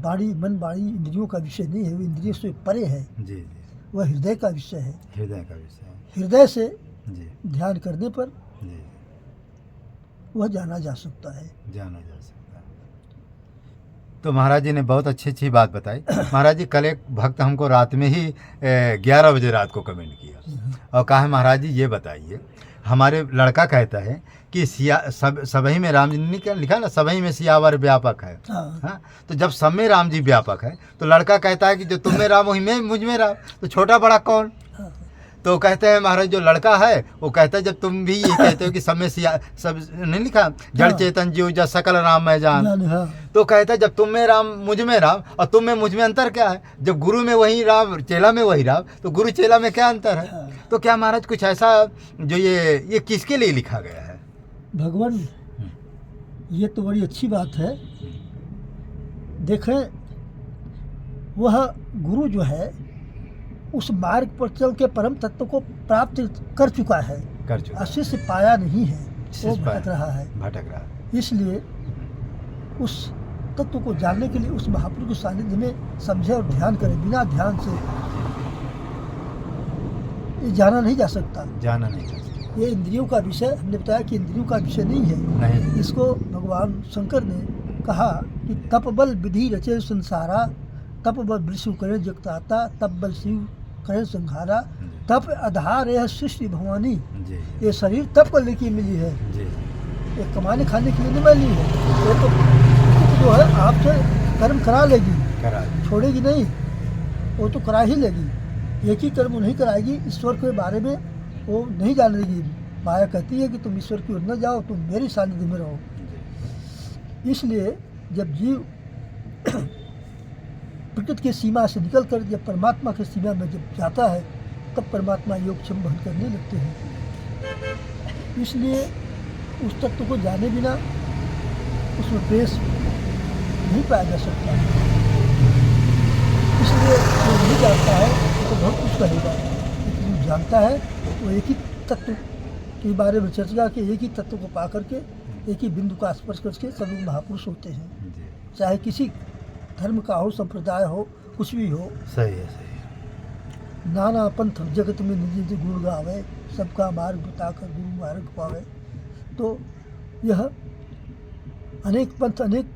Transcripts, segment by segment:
मन वाणी इंद्रियों का विषय नहीं है, वो इंद्रियों से परे है। जी जी। वह हृदय का विषय है। हृदय का विषय है। हृदय से जी ध्यान करने पर जी। वह जाना जा सकता है। जाना जा सकता है। तो महाराज जी ने बहुत अच्छी अच्छी बात बताई। महाराज जी कल एक भक्त हमको रात में ही 11 बजे रात को कमेंट किया और कहा है महाराज जी ये बताइए, हमारे लड़का कहता है कि सबही में राम जी ने लिखा ना, सबही में सियावर व्यापक है। हाँ, तो जब सब में राम जी व्यापक है तो लड़का कहता है कि जो तुम में राम वही में मुझ में राम, तो छोटा बड़ा कौन? तो कहते हैं महाराज जो लड़का है वो कहता है जब तुम भी ये कहते हो कि सब में सब नहीं लिखा जड़ चेतन जीव जब सकल राम मैं जान, तो कहता है जब तुम में राम मुझ में राम और तुम में मुझ में अंतर क्या है? जब गुरु में वही राम चेला में वही राम, तो गुरु चेला में क्या अंतर है? तो क्या महाराज कुछ ऐसा जो ये किसके लिए लिखा गया है? भगवान, ये तो बड़ी अच्छी बात है। देखें, वह गुरु जो है उस मार्ग पर चल के परम तत्व को प्राप्त कर चुका है, शिष्य पाया नहीं है, वो भटक रहा है। इसलिए उस तत्व को जानने के लिए उस महापुरुष के सानिध्य में समझे और ध्यान करे। बिना ध्यान से ये जाना नहीं जा सकता। ये इंद्रियों का विषय, हमने बताया कि इंद्रियों का विषय नहीं है। इसको भगवान शंकर ने कहा कि तप बल विधि रचे संसारा, तप बल विष्णु करे जगताता, तप बल शिव करे संहारा, तप आधार यह सृष्टि भवानी। ये शरीर तप करने की मिली है, ये कमाने खाने के लिए नहीं मिली है। ये तो जो है आपसे कर्म करा लेगी, छोड़ेगी नहीं, वो तो करा ही लेगी। एक ही कर्म नहीं कराएगी, ईश्वर के बारे में वो नहीं जानेगी। माया कहती है कि तुम ईश्वर की ओर न जाओ, तुम मेरी सानिध्य में रहो। इसलिए जब जीव प्रकृति की सीमा से निकलकर जब परमात्मा की सीमा में जब जाता है, तब परमात्मा योग क्षम वहन करने लगते हैं। इसलिए उस तत्व को जाने बिना उसमें प्रेस नहीं पाया जा सकता। इसलिए जो नहीं जानता है तो बहुत कुछ कहेगा, लेकिन जो जानता है वो एक ही तत्व के बारे में चर्चा के एक ही तत्व को पा करके एक ही बिंदु का स्पर्श करके सभी महापुरुष होते हैं। चाहे किसी धर्म का हो, संप्रदाय हो, कुछ भी हो। सही है। नाना पंथ जगत में निज निज गुण गावे, सबका मार्ग बताकर गुरु मार्ग पावे। तो यह अनेक पंथ अनेक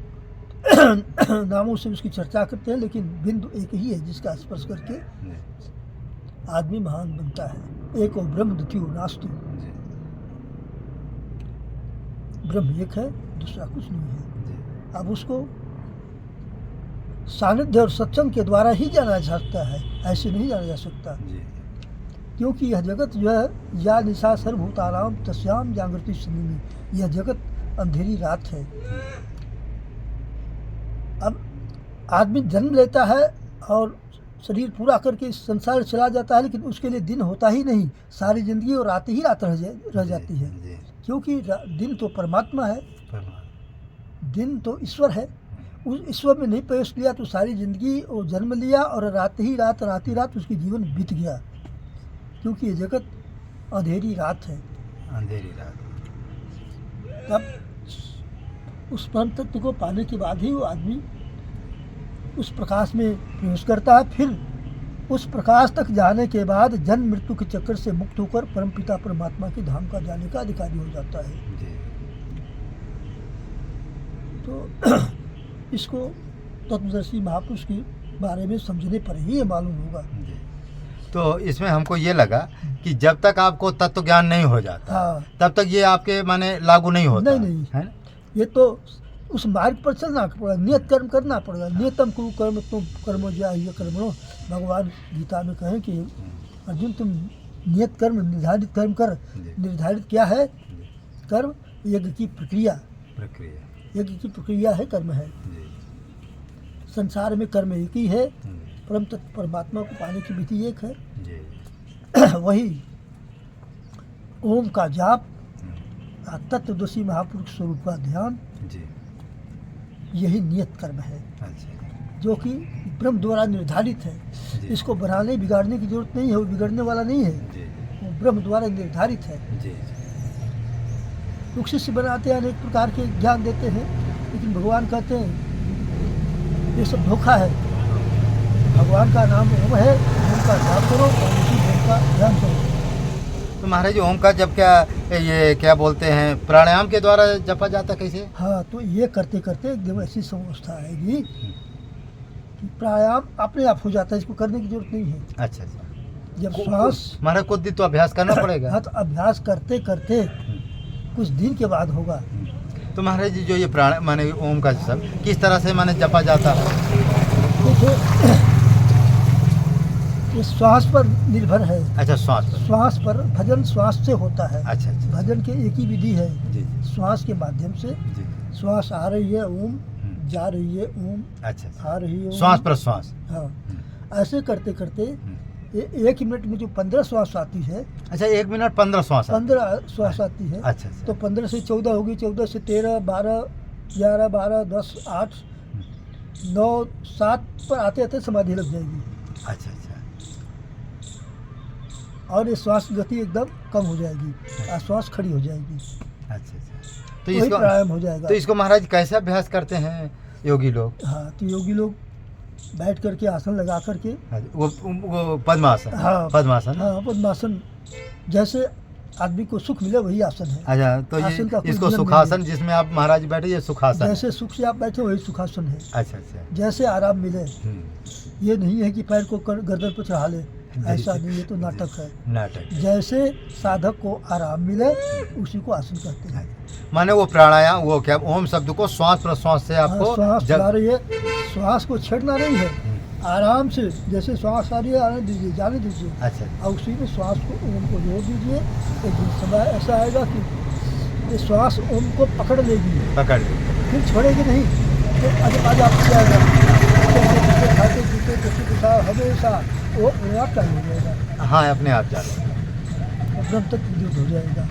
नामों से उसकी चर्चा करते हैं, लेकिन बिंदु एक ही है जिसका स्पर्श करके आदमी महान बनता है। एक और ब्रह्म द्वितीयो नास्तु, ब्रह्म एक है, दूसरा कुछ नहीं है। अब उसको सानिध्य और सत्संग के द्वारा ही जाना जा सकता है, ऐसे नहीं जाना जा सकता। क्योंकि यह जगत जो है या निशा सर्वभूतानाम तस्याम जागृति सुनिमी, यह जगत अंधेरी रात है। अब आदमी जन्म लेता है और शरीर पूरा करके इस संसार चला जाता है, लेकिन उसके लिए दिन होता ही नहीं, सारी जिंदगी और रात ही रात रह जाती है। क्योंकि दिन तो परमात्मा है, दिन तो ईश्वर है। उस ईश्वर में नहीं प्रवेश किया तो सारी ज़िंदगी वो जन्म लिया और रात ही रात उसकी जीवन बीत गया। क्योंकि ये जगत अंधेरी रात है, अंधेरी रात। तब उस परम तत्व को पाने के बाद ही वो आदमी उस प्रकाश में प्रवेश करता है। फिर उस प्रकाश तक जाने के बाद जन्म मृत्यु के चक्कर से मुक्त होकर परमपिता परमात्मा के धाम का जाने का अधिकारी हो जाता है। तो इसको तत्वदर्शी महापुरुष के बारे में समझने पर ही ये मालूम होगा। तो इसमें हमको ये लगा कि जब तक आपको तत्व ज्ञान नहीं हो जाता, तब तक ये आपके माने लागू नहीं होता। नहीं है? ये तो उस मार्ग पर चलना पड़ेगा, नियत कर्म करना पड़ेगा। नियतम कुरु कर्म तुम कर्मो ज्याह्य कर्मणो, भगवान गीता में कहें कि अर्जुन तुम नियत कर्म निर्धारित कर्म कर। निर्धारित क्या है? कर्म यज्ञ की प्रक्रिया, यज्ञ की प्रक्रिया है, कर्म है। संसार में कर्म एक ही है, परम तत्व परमात्मा को पाने की विधि एक है। वही ओम का जाप, तत्वदर्शी महापुरुष स्वरूप का ध्यान, यही नियत कर्म है जो कि ब्रह्म द्वारा निर्धारित है। इसको बनाने बिगाड़ने की जरूरत नहीं है, वो बिगड़ने वाला नहीं है, वो ब्रह्म द्वारा निर्धारित है। लोग शिष्य बनाते हैं, अनेक प्रकार के ज्ञान देते हैं, लेकिन भगवान कहते हैं ये सब धोखा है। भगवान का नाम ओम है, ओम का जाप करो और उसी ओम का ध्यान करो। तो महाराज जी ओम का जब क्या ये क्या बोलते हैं प्राणायाम के द्वारा जपा जाता कैसे? हाँ, तो ये करते करते एकदम ऐसी अवस्था आएगी कि प्राणायाम अपने आप हो जाता है, इसको करने की जरूरत नहीं है। अच्छा अच्छा। जब श्वास महाराज कुछ दिन तो अभ्यास करना पड़ेगा। हाँ, तो अभ्यास करते करते कुछ दिन के बाद होगा। तो महाराज जी जो ये प्राण माने ओम का सब किस तरह से माने जपा जाता है? देखो, ये श्वास पर निर्भर है। अच्छा, श्वास पर। श्वास पर भजन श्वास से होता है। अच्छा अच्छा भजन के एक ही विधि है, जी जी श्वास के माध्यम से। जी। श्वास आ रही है ओम, जा रही है ओम, अच्छा अच्छा। आ रही है ओम। श्वास पर श्वास। हाँ, ऐसे करते करते एक मिनट में जो 15 श्वास आती है, अच्छा, 1 मिनट 15 श्वास। 15 श्वास आती है। अच्छा अच्छा। तो 15 से 14 होगी, 14 से 13, 12, 11, 12, 10, 8, 9, 7 पर आते आते समाधि लग जाएगी अच्छा अच्छा। और ये श्वास गति एकदम कम हो जाएगी और श्वास खड़ी हो जाएगी। अच्छा अच्छा। तो वही इसको प्राणायाम हो जाएगा। तो इसको महाराज कैसे अभ्यास करते हैं योगी लोग? हाँ, तो योगी लोग बैठ करके आसन लगा करके, वो पद्मासन। हाँ पद्मासन। हाँ, पद्मासन जैसे आदमी को सुख मिले वही आसन है। अच्छा, तो आसन का ये कोई इसको नियम सुखासन नहीं जिसमें आप महाराज बैठे ये सुखासन है। जैसे सुख से आप बैठे वही सुखासन है। अच्छा अच्छा। जैसे आराम मिले, ये नहीं है कि पैर को गर्दन पर चढ़ा ले, ऐसा जी। नहीं, ये तो नाटक है। नाटक। जैसे साधक को आराम मिले उसी को आसन कहते हैं। माने वो प्राणायाम वो क्या ओम शब्द को श्वास प्रश्वास से हाँ, आपको श्वास जा रही है, श्वास को छेड़ना नहीं है, आराम से जैसे श्वास आ रही है आने दीजिए, जाने दीजिए। अच्छा और उसी में श्वास को ओम को जोड़ दीजिए। एक दिन समय ऐसा आएगा कि ये श्वास ओम को पकड़ लेगी, पकड़ लो। फिर छोड़ेगी नहीं। तो आज आप जाएगा खाते पीते किसी के साथ हमेशा वो अपने आप चालू हो जाएगा, हाँ, अपने आप जानो। ब्रह्म तक विद्युत हो जाएगा।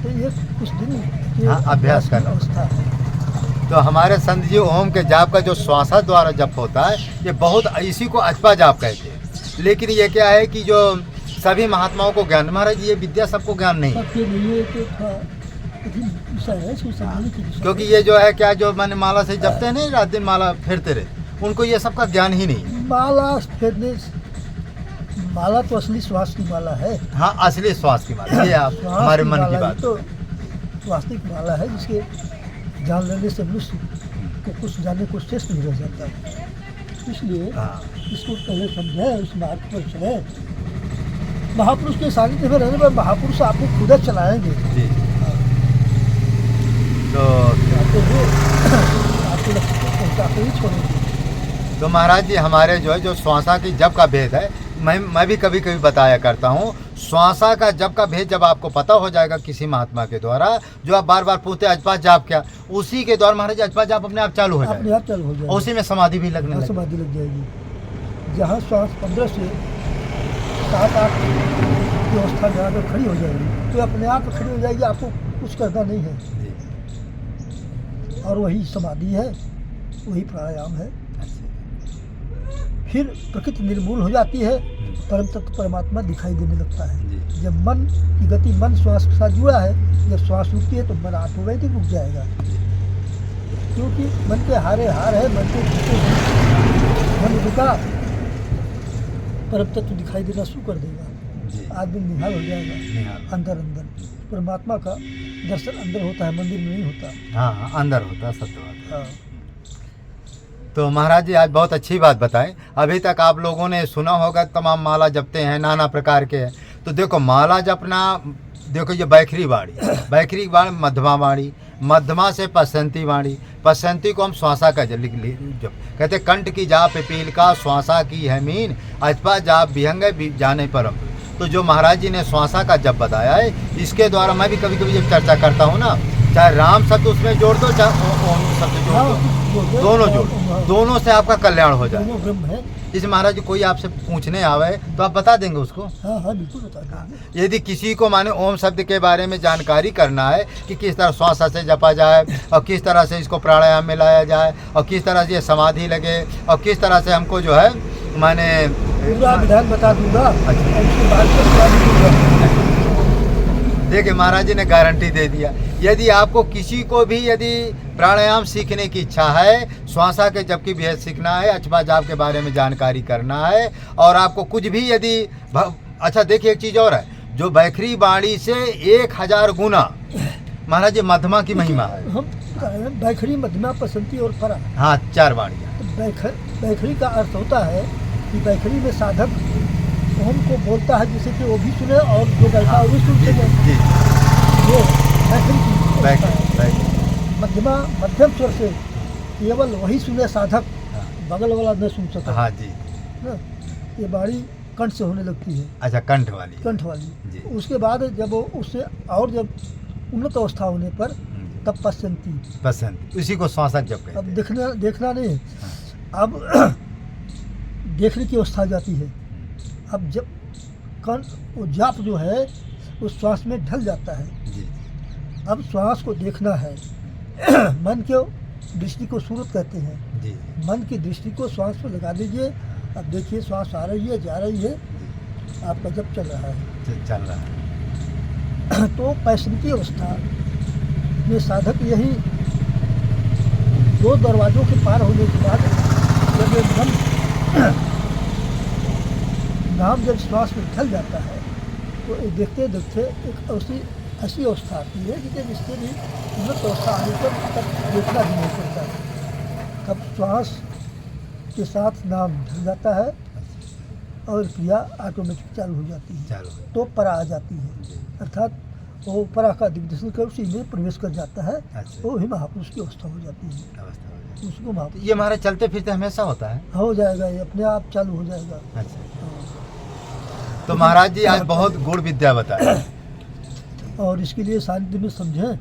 तो ये कुछ दिन के हाँ, अभ्यास करना। अवस्था है। तो हमारे संत जी ओम के जाप का जो श्वासा द्वारा जप होता है ये बहुत इसी को अजपा जाप कहते हैं। लेकिन ये क्या है कि जो सभी महात्माओं को ज्ञान, महाराज ये विद्या सबको ज्ञान नहीं है। सबके लिए तो थोड़ा कठिन विषय है, इसको समझने की विषय क्योंकि ये जो है क्या जो मैंने माला से जपते हैं नहीं, रात दिन माला फेरते रहते, उनको ये सबका ज्ञान ही नहीं है। माला फेरने, माला तो असली श्वास की माला है। हाँ, असली श्वास की माला, ये आप श्वास हमारे मन की माला बात। ही तो वास्तविक माला है, जिसके जान लेने से मनुष्य को कुछ जानने को शेष नहीं रह जाता। इसलिए हाँ। इसको पहले समझें, इस मार्ग पर चलें। महापुरुष के सानिध्य में रहने पर महापुरुष आपको खुद चलाएंगे। जी। तो आपके लक्ष्य को पहुँचाते ही छोड़ेंगे। तो महाराज जी हमारे जो है जो श्वासा की जप का भेद है, मैं भी कभी कभी बताया करता हूँ। श्वासा का जप का भेद जब आपको पता हो जाएगा किसी महात्मा के द्वारा, जो आप बार बार पूछते अजपा जाप क्या, उसी के द्वारा महाराज अजपा जाप अपने आप चालू हो अपने जाएगा आप चालू हो जाएगा, और उसी में समाधि भी लगने हाँ, लगेगी। समाधि लग जाएगी। जहाँ श्वास 15 से 7-8 की अवस्था जहाँ पर खड़ी हो जाएगी तो अपने आप खड़ी हो जाएगी, आपको कुछ करना नहीं है। जी। और वही समाधि है, वही प्राणायाम है। फिर प्रकृति निर्मूल हो जाती है, परम तत्व परमात्मा दिखाई देने लगता है। जी। जब मन की गति, मन श्वास के साथ जुड़ा है, जब श्वास रुकती है तो मन ऑटोमेटिक रुक जाएगा, क्योंकि मन के हारे हार है, मन के पीछे मन रुका, परम तत्व दिखाई देना शुरू कर देगा, आदमी निहाल हो जाएगा। अंदर अंदर परमात्मा का दर्शन अंदर होता है, मंदिर में नहीं होता। हाँ, अंदर होता है, सत्य बात है। हाँ। तो महाराज जी आज बहुत अच्छी बात बताएं। अभी तक आप लोगों ने सुना होगा तमाम माला जपते हैं, नाना प्रकार के हैं। तो देखो माला जपना, देखो ये बैखरी वाणी, बैखरी वाणी मध्यमा वाणी, मध्यमा से पश्चंती वाणी, पश्चंती को हम श्वासा का जप कहते, कंठ की जाप पील का श्वासा की है मीन, अजपा जाप विहंग जाने परम। तो जो महाराज जी ने श्वासा का जप बताया है, इसके द्वारा मैं भी कभी कभी जब चर्चा करता हूँ ना, चाहे राम शब्द उसमें जोड़ दो, चाहे ओम शब्द जोड़ दो, दोनों जोड़, दोनों से आपका कल्याण हो जाए। दोनों ब्रह्म है। जैसे महाराज जी कोई आपसे पूछने आवे तो आप बता देंगे उसको? हाँ हाँ, बिल्कुल बता देंगे। यदि किसी को माने ओम शब्द के बारे में जानकारी करना है कि किस तरह श्वास से जपा जाए और किस तरह से इसको प्राणायाम में लाया जाए और किस तरह से ये समाधि लगे और किस तरह से हमको जो है माने पूरा विधान बता दूंगा। अच्छा। और उसके बाद फिर दूंगा। देखिए महाराज जी ने गारंटी दे दिया यदि आपको किसी को भी यदि प्राणायाम सीखने की इच्छा है, श्वासा के जप की भेद सीखना है, अचबा जाप के बारे में जानकारी करना है, और आपको कुछ भी यदि अच्छा देखिए एक चीज़ और है, जो बैखरी बाणी से 1000 गुना महाराज जी मध्यमा की महिमा है। हम बैखरी, मध्यमा, पसंती और परा। हाँ, 4 बाणियाँ। तो बैखरी का अर्थ होता है कि बैखरी में साधक ओम को बोलता है जिससे कि वो भी सुने और जो बैठा है वो भी सुन सके। वो बैखरी की बैखरी। मध्यमा, मध्यम स्वर से केवल वही सुने साधक, बगल वाला न सुन सके। हाँ जी। ना, ये बाणी कंठ से होने लगती है। अच्छा, कंठ वाली। कंठ वाली जी। उसके बाद जब वो उससे और जब उन्नत अवस्था होने पर तब पसंती, पसंद, उसी को श्वासक जब कहते अब हैं। देखना नहीं है, अब देखने की अवस्था आ जाती है। अब जब कण वो जाप जो है उस श्वास में ढल जाता है। जी। अब श्वास को देखना है। मन के दृष्टि को सूरत कहते हैं। जी। मन की दृष्टि को श्वास पर लगा दीजिए। अब देखिए श्वास आ रही है, जा रही है, आपका जप चल रहा है। चल रहा है। तो पैसनिकी अवस्था में साधक यही 2 दरवाजों के पार होने के बाद जब ये मन नाम जब श्वास में ढल जाता है तो देखते देखते एक ऐसी अवस्था आती है कि जब इसके भी उन्नत अवस्था आने पर तब देखना भी नहीं पड़ता है। तब श्वास के साथ नाम ढल जाता है और क्रिया ऑटोमेटिक चालू हो जाती है। तो परा आ जाती है, अर्थात वो परा का दिग्दर्शन कर उसी में प्रवेश कर जाता है। वो ही महापुरुष की अवस्था हो जाती है। उसको महापुरुष ये हमारे चलते फिरते हमेशा होता है। हो जाएगा, ये अपने आप चालू हो जाएगा। अच्छा। तो महाराज जी आज बहुत गुण विद्या बताया, और इसके लिए सानिध्य में समझें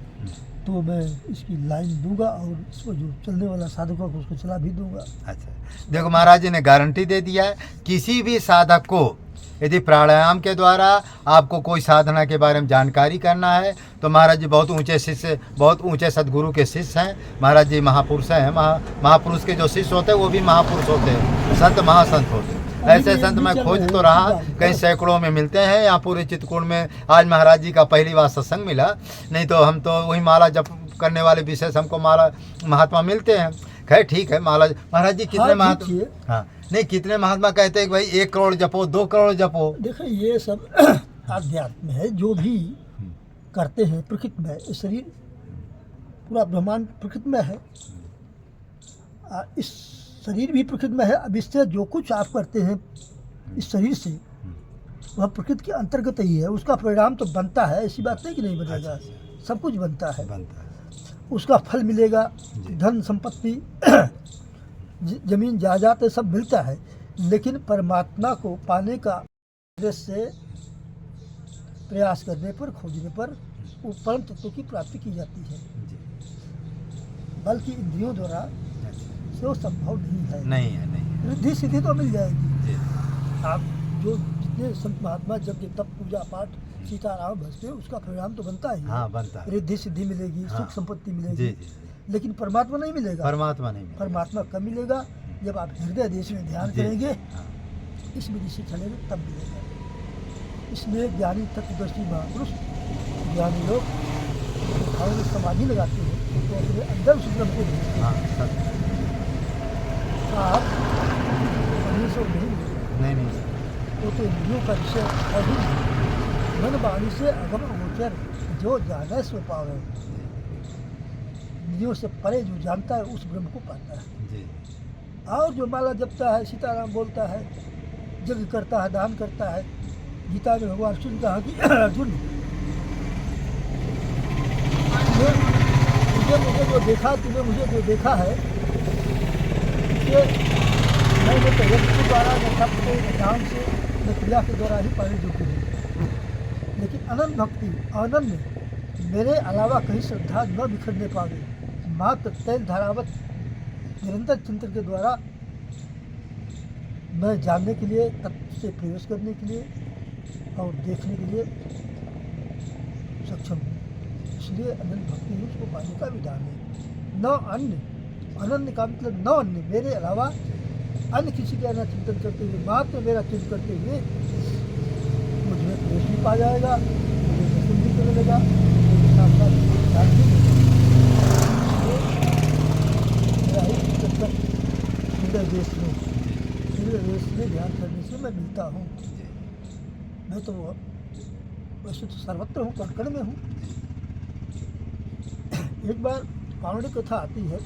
तो मैं इसकी लाइन दूंगा और इसको जो चलने वाला साधक होगा उसको चला भी दूंगा। अच्छा, देखो महाराज जी ने गारंटी दे दिया है, किसी भी साधक को यदि प्राणायाम के द्वारा आपको कोई साधना के बारे में जानकारी करना है तो महाराज जी बहुत ऊंचे शिष्य, बहुत ऊंचे सदगुरु के शिष्य हैं। महाराज जी महापुरुष हैं। महापुरुष के जो शिष्य होते हैं वो भी महापुरुष होते हैं, संत महासंत होते हैं। ऐसे संत मैं खोज तो रहा, कई सैकड़ों में मिलते हैं। यहाँ पूरे चित्रकूट में आज महाराज जी का पहली बार सत्संग मिला, नहीं तो हम तो वही माला जप करने वाले विशेष हमको माला महात्मा मिलते हैं। खैर ठीक है, माला महाराज जी कितने महात्मा, हाँ नहीं कितने महात्मा कहते हैं कि भाई 1 करोड़ जपो, 2 करोड़ जपो। देखो ये सब आध्यात्म है, जो भी करते हैं प्रकृति में, इस शरीर पूरा ब्रह्मांड प्रकृति में है, इस शरीर भी प्रकृति में है। अब इससे जो कुछ आप करते हैं इस शरीर से वह प्रकृति के अंतर्गत ही है, उसका परिणाम तो बनता है, ऐसी बात नहीं कि नहीं बनेगा। सब कुछ बनता है, उसका फल मिलेगा, धन संपत्ति जमीन जायदाद सब मिलता है, लेकिन परमात्मा को पाने का उद्देश्य से प्रयास करने पर, खोजने पर वो परम तत्व की प्राप्ति की जाती है। बल्कि इंद्रियों द्वारा से संभव नहीं है। रिद्धि सिद्धि तो मिल जाएगी। आप जो जितने संत महात्मा जब तप पूजा पाठ सीताराम भजते उसका परिणाम तो बनता ही है। हाँ, बनता है। रिद्धि सिद्धि मिलेगी, हाँ, सुख संपत्ति मिलेगी, लेकिन परमात्मा नहीं मिलेगा। परमात्मा कब मिलेगा? जब आप हृदय देश में ध्यान करेंगे, इस विधि से चलेंगे तब मिलेगा। इसलिए ज्ञानी तत्वदर्शी महापुरुष, ज्ञानी लोग भाव में समाधि लगाते हैं तो अपने अंदर उस ब्रह्म को आप नहीं वो तो इंद्रियों का विषय है ही नहीं। मन वाणी से अगम गोचर जो जाने सो पावे, इंद्रियों से परे जो जानता है उस ब्रह्म को पाता है। और जो माला जपता है, सीताराम बोलता है, यज्ञ करता है, दान करता है, गीता में भगवान अर्जुन कहा कि अर्जुन मुझे जो देखा, तुमने मुझे जो देखा है मैंने तो यज्ञ के द्वारा, न तप से, न दान से, न क्रिया के द्वारा ही पाने जोगी है। लेकिन अनंत भक्ति, आनंद मेरे अलावा कहीं श्रद्धा न बिखरने पावे, मात्र तैल धारावत निरंतर चिंतन के द्वारा मैं जानने के लिए, तत्व से प्रवेश करने के लिए और देखने के लिए सक्षम हूँ। इसलिए अनंत भक्ति ही उसको पाने का विधान है। न अन्य, अनन्य का मतलब न अन्य, मेरे अलावा अन्य किसी का न चिंतन करते हुए, मात्र मेरा चिंतन करते हुए मुझे प्रवेश भी पा जाएगा, मुझे दर्शन भी कर लेगा, मुझे साथ साथ ध्यान नहीं देता। मेरा ही चिंतन हृदय देश में ध्यान करने से मैं मिलता हूँ। मैं तो वैसे तो सर्वत्र हूँ, कण कण में हूँ। एक बार पौराणिक कथा आती है,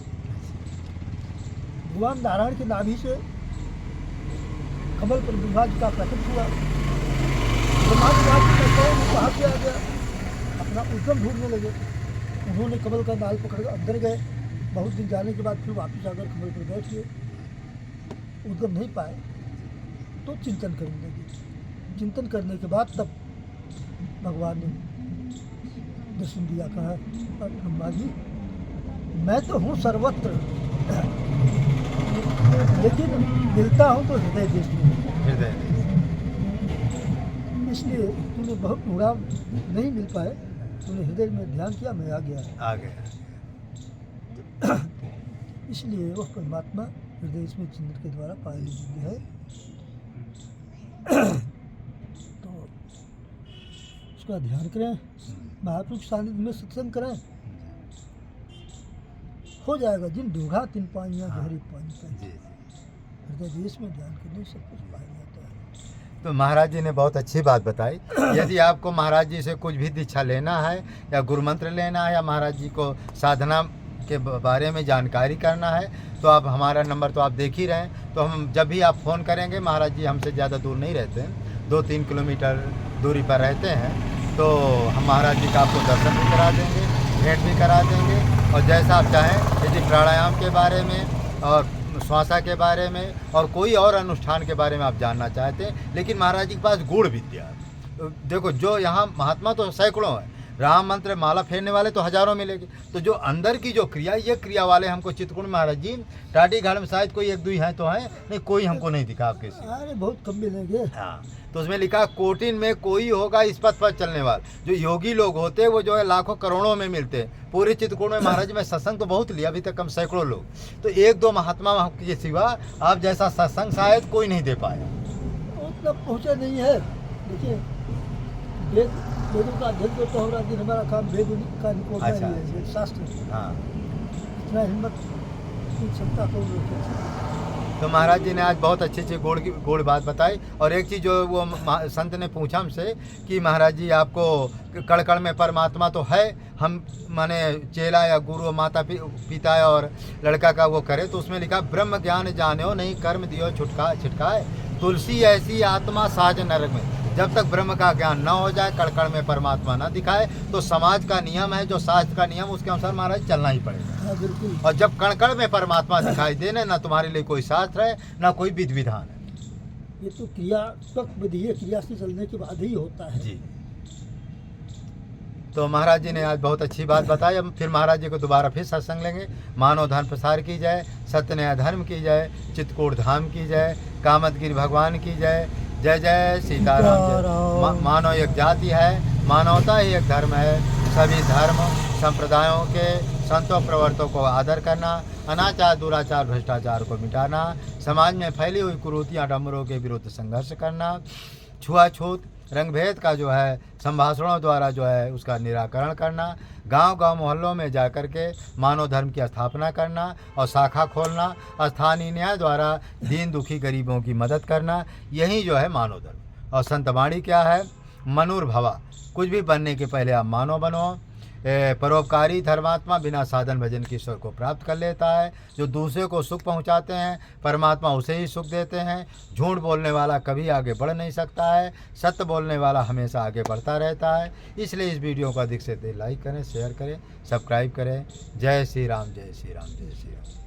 भगवान नारायण की नाभि से कमल पर ब्रह्मा जी का प्रकट हुआ। ब्रह्मा जी कहाँ से आ गया, अपना उद्गम ढूंढने लगे। उन्होंने कमल का नाल पकड़ अंदर गए। बहुत दिन जाने के बाद फिर वापस आकर कमल पर बैठ गए, उद्गम नहीं पाए तो चिंतन करने लगे। चिंतन करने के बाद तब भगवान ने दर्शन दिया, कहा ब्रह्मा जी मैं तो हूँ सर्वत्र, लेकिन मिलता हूँ तो हृदय देश में। हृदय इसलिए तूने बहुत ढूंढा, नहीं मिल पाए, तूने हृदय में ध्यान किया, मैं आ गया। आ गया। इसलिए वह परमात्मा हृदय में चिंतन के द्वारा पाने योग्य है। तो उसका ध्यान करें, महापुरुष के सानिध्य में सत्संग करें, हो जाएगा। जिन ढूंढा तिन पाइयाँ गहरी पानी पाई। हृदय देश में ध्यान करने से सब कुछ पाया जाता है। तो महाराज जी ने बहुत अच्छी बात बताई। यदि आपको महाराज जी से कुछ भी दीक्षा लेना है या गुरु मंत्र लेना है या महाराज जी को साधना के बारे में जानकारी करना है तो आप हमारा नंबर तो आप देख ही रहे हैं। तो हम जब भी आप फ़ोन करेंगे, महाराज जी हमसे ज़्यादा दूर नहीं रहते हैं, 2-3 किलोमीटर दूरी पर रहते हैं, तो हम महाराज जी का आपको दर्शन भी करा देंगे, भेंट भी करा देंगे। और जैसा आप चाहें, यदि प्राणायाम के बारे में और श्वासा के बारे में और कोई और अनुष्ठान के बारे में आप जानना चाहते हैं, लेकिन महाराज जी के पास गूढ़ विद्या है। देखो, जो यहाँ महात्मा तो सैकड़ों हैं, राम मंत्र माला फेरने वाले तो हजारों मिलेंगे, तो जो अंदर की जो क्रिया, ये क्रिया वाले हमको चित्रकूट महाराज जी, टाटीगढ़ में शायद कोई 1-2 हैं तो हैं, नहीं कोई हमको नहीं दिखा आपके से। अरे बहुत कम मिलेंगे। हाँ, तो उसमें लिखा कोटिन में कोई होगा इस पथ पर चलने वाला। जो योगी लोग होते हैं वो जो है लाखों करोड़ों में मिलते हैं। पूरे चित्रकूट में महाराज में सत्संग तो बहुत लिया, अभी तक हम सैकड़ों लोग, तो 1-2 महात्मा के सिवा आप जैसा सत्संग शायद कोई नहीं दे पाया। उतना पहुँचा नहीं है। देखिए, वेदों का अध्ययन करता हो रहा दिन, हमारा काम वेद का रिपोर्ट अच्छा, है, शास्त्र। हाँ, इतना हिम्मत की क्षमता तो तो महाराज जी ने आज बहुत अच्छी गोड़ बात बताई। और एक चीज़ जो वो संत ने पूछा हमसे कि महाराज जी आपको कण कण में परमात्मा तो है, हम माने चेला या गुरु माता पिता और लड़का का वो करे, तो उसमें लिखा ब्रह्म ज्ञान जान्यो नहीं कर्म दियो छिटकाए, तुलसी ऐसी आत्मा साज नरक में। जब तक ब्रह्म का ज्ञान न हो जाए, कण कण में परमात्मा न दिखाए, तो समाज का नियम है, जो शास्त्र का नियम, उसके अनुसार महाराज चलना ही पड़ेगा। हाँ, बिल्कुल। और जब कण कण में परमात्मा दिखाई देने, ना तुम्हारे लिए कोई शास्त्र है ना कोई विधि विधान है। ये तो क्रियात्मक विधि है, क्रिया से चलने के बाद ही होता है जी। तो महाराज जी ने आज बहुत अच्छी बात बताई। हम फिर महाराज जी को दोबारा फिर सत्संग लेंगे। मानव धर्म प्रसार की जाए, सत्य न्याय धर्म की जाए, चित्रकूट धाम की जाए, कामतगिरी भगवान की जाए। जय जय सीताराम। जय। मानव एक जाति है, मानवता ही एक धर्म है। सभी धर्म संप्रदायों के संतों प्रवर्तों को आदर करना, अनाचार दुराचार भ्रष्टाचार को मिटाना, समाज में फैली हुई कुरीतियाँ डम्बरों के विरुद्ध संघर्ष करना, छुआछूत रंगभेद का जो है संभाषणों द्वारा जो है उसका निराकरण करना, गांव-गांव मोहल्लों में जाकर के मानव धर्म की स्थापना करना और शाखा खोलना, स्थानीय न्याय द्वारा दीन दुखी गरीबों की मदद करना, यही जो है मानव धर्म। और संतवाणी क्या है? मनुर्भवा, कुछ भी बनने के पहले आप मानव बनो। परोपकारी धर्मात्मा बिना साधन भजन की ईश्वर को प्राप्त कर लेता है। जो दूसरे को सुख पहुंचाते हैं, परमात्मा उसे ही सुख देते हैं। झूठ बोलने वाला कभी आगे बढ़ नहीं सकता है, सत्य बोलने वाला हमेशा आगे बढ़ता रहता है। इसलिए इस वीडियो को अधिक से अधिक लाइक करें, शेयर करें, सब्सक्राइब करें। जय श्री राम, जय श्री राम, जय श्री राम।